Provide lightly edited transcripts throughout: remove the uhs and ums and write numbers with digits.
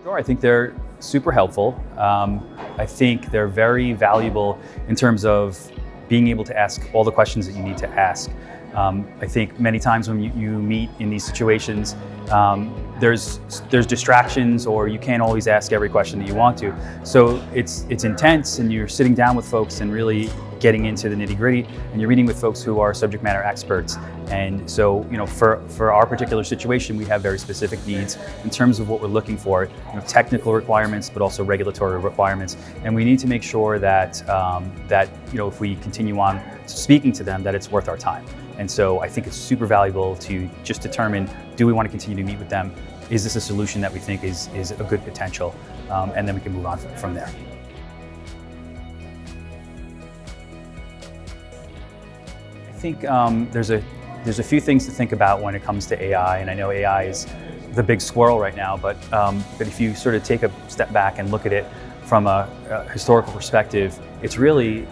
Sure, I think they're super helpful. I think they're very valuable in terms of being able to ask all the questions that you need to ask. I think many times when you meet in these situations, there's distractions, or you can't always ask every question that you want to. So it's intense, and you're sitting down with folks and really getting into the nitty-gritty, and you're meeting with folks who are subject matter experts. And so, for our particular situation, we have very specific needs in terms of what we're looking for, technical requirements, but also regulatory requirements. And we need to make sure that if we continue on speaking to them, that it's worth our time. And so I think it's super valuable to just determine, do we want to continue to meet with them? Is this a solution that we think is a good potential? And then we can move on from there. I think there's a few things to think about when it comes to AI, and I know AI is the big squirrel right now, but if you sort of take a step back and look at it from a historical perspective, it's really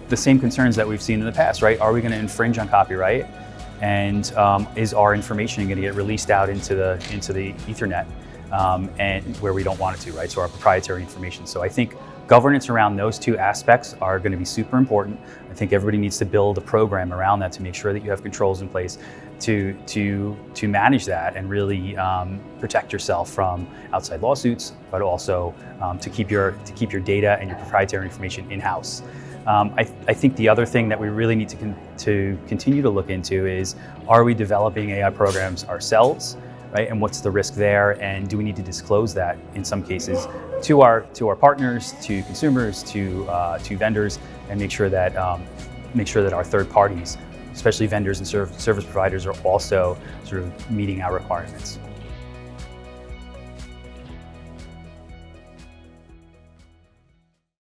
the same concerns that we've seen in the past, right? Are we going to infringe on copyright, and is our information going to get released out into the Ethernet, and where we don't want it to, right? So our proprietary information. So I think governance around those two aspects are going to be super important. I think everybody needs to build a program around that to make sure that you have controls in place to manage that and really protect yourself from outside lawsuits, but also to keep your data and your proprietary information in-house. I think the other thing that we really need to continue to look into is, are we developing AI programs ourselves? Right? And what's the risk there? And do we need to disclose that in some cases to our partners, to consumers, to vendors, and make sure that our third parties, especially vendors and service providers, are also sort of meeting our requirements.